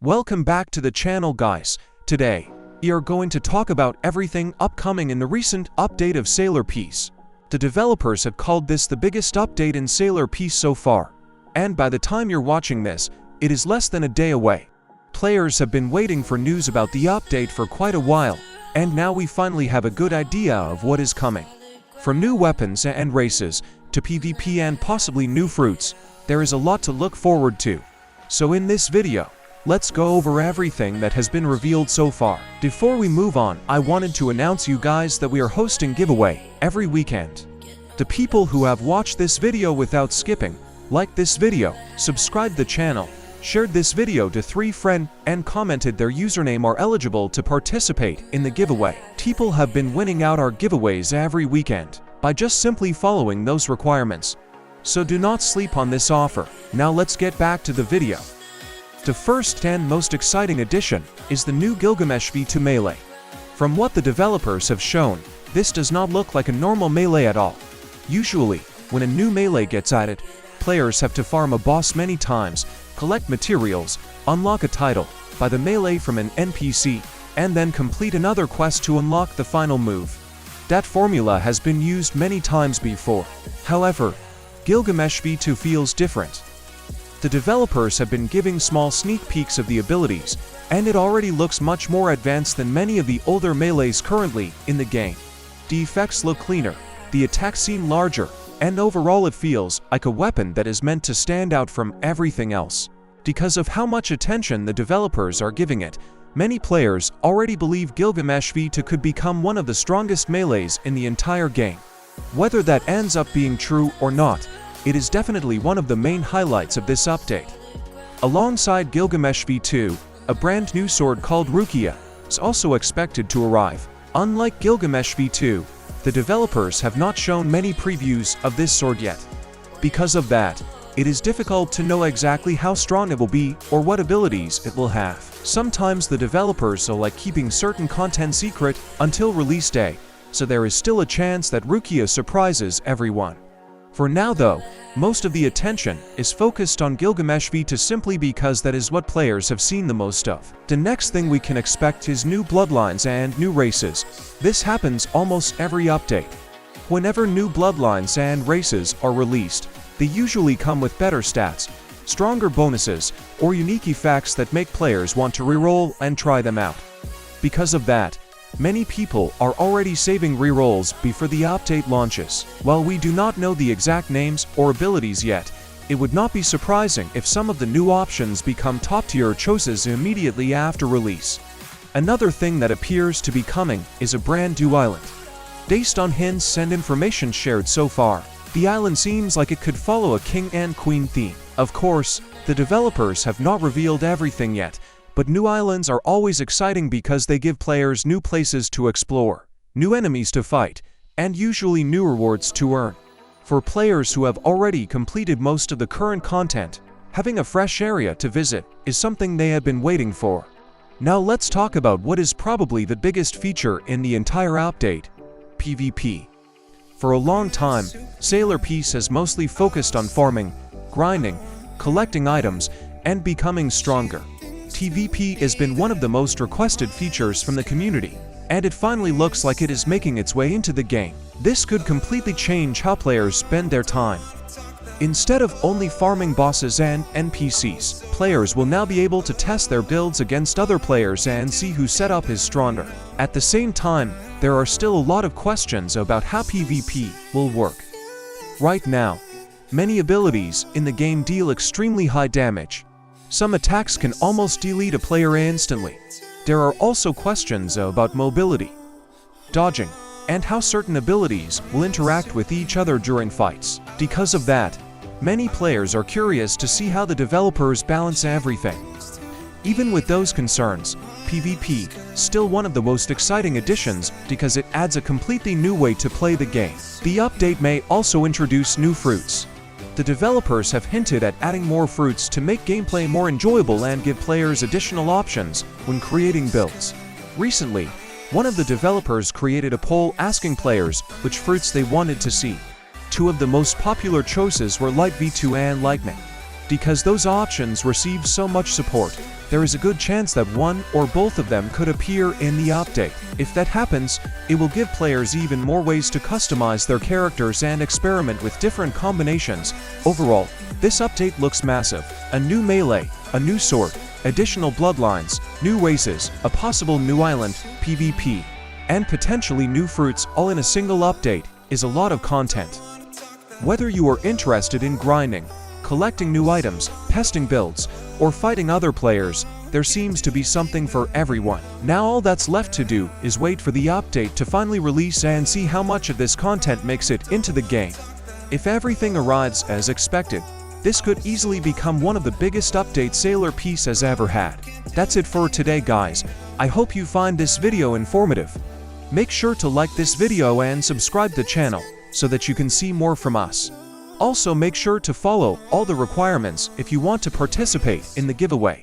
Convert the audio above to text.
Welcome back to the channel, guys. Today, we are going to talk about everything upcoming in the recent update of Sailor Peace. The developers have called this the biggest update in Sailor Peace so far. And by the time you're watching this, it is less than a day away. Players have been waiting for news about the update for quite a while, and now we finally have a good idea of what is coming. From new weapons and races, to PvP and possibly new fruits, there is a lot to look forward to. So in this video, let's go over everything that has been revealed so far. Before we move on, I wanted to announce you guys that we are hosting giveaway every weekend. The people who have watched this video without skipping, liked this video, subscribed the channel, shared this video to 3 friends, and commented their username are eligible to participate in the giveaway. People have been winning out our giveaways every weekend by just simply following those requirements. So do not sleep on this offer. Now let's get back to the video. The first and most exciting addition is the new Gilgamesh V2 Melee. From what the developers have shown, this does not look like a normal melee at all. Usually, when a new melee gets added, players have to farm a boss many times, collect materials, unlock a title, buy the melee from an NPC, and then complete another quest to unlock the final move. That formula has been used many times before. However, Gilgamesh V2 feels different. The developers have been giving small sneak peeks of the abilities, and it already looks much more advanced than many of the older melees currently in the game. The effects look cleaner, the attacks seem larger, and overall it feels like a weapon that is meant to stand out from everything else. Because of how much attention the developers are giving it, many players already believe Gilgamesh V2 could become one of the strongest melees in the entire game. Whether that ends up being true or not, it is definitely one of the main highlights of this update. Alongside Gilgamesh V2, a brand new sword called Rukia is also expected to arrive. Unlike Gilgamesh V2, the developers have not shown many previews of this sword yet. Because of that, it is difficult to know exactly how strong it will be or what abilities it will have. Sometimes the developers like keeping certain content secret until release day, so there is still a chance that Rukia surprises everyone. For now though, most of the attention is focused on Gilgamesh V2 simply because that is what players have seen the most of. The next thing we can expect is new bloodlines and new races. This happens almost every update. Whenever new bloodlines and races are released, they usually come with better stats, stronger bonuses, or unique effects that make players want to reroll and try them out. Because of that, many people are already saving rerolls before the update launches. While we do not know the exact names or abilities yet, it would not be surprising if some of the new options become top-tier choices immediately after release. Another thing that appears to be coming is a brand new island. Based on hints and information shared so far, the island seems like it could follow a king and queen theme. Of course, the developers have not revealed everything yet, but new islands are always exciting because they give players new places to explore, new enemies to fight, and usually new rewards to earn. For players who have already completed most of the current content, having a fresh area to visit is something they have been waiting for. Now let's talk about what is probably the biggest feature in the entire update: PvP. For a long time, Sailor Peace has mostly focused on farming, grinding, collecting items, and becoming stronger. PvP has been one of the most requested features from the community, and it finally looks like it is making its way into the game. This could completely change how players spend their time. Instead of only farming bosses and NPCs, players will now be able to test their builds against other players and see whose setup is stronger. At the same time, there are still a lot of questions about how PvP will work. Right now, many abilities in the game deal extremely high damage. Some attacks can almost delete a player instantly. There are also questions about mobility, dodging, and how certain abilities will interact with each other during fights. Because of that, many players are curious to see how the developers balance everything. Even with those concerns, PvP is still one of the most exciting additions because it adds a completely new way to play the game. The update may also introduce new fruits. The developers have hinted at adding more fruits to make gameplay more enjoyable and give players additional options when creating builds. Recently, one of the developers created a poll asking players which fruits they wanted to see. Two of the most popular choices were Light V2 and Lightning. Because those options received so much support, there is a good chance that one or both of them could appear in the update. If that happens, it will give players even more ways to customize their characters and experiment with different combinations. Overall, this update looks massive. A new melee, a new sword, additional bloodlines, new races, a possible new island, PvP, and potentially new fruits all in a single update is a lot of content. Whether you are interested in grinding, collecting new items, testing builds, or fighting other players, there seems to be something for everyone. Now all that's left to do is wait for the update to finally release and see how much of this content makes it into the game. If everything arrives as expected, this could easily become one of the biggest updates Sailor Peace has ever had. That's it for today, guys. I hope you find this video informative. Make sure to like this video and subscribe to the channel so that you can see more from us. Also, make sure to follow all the requirements if you want to participate in the giveaway.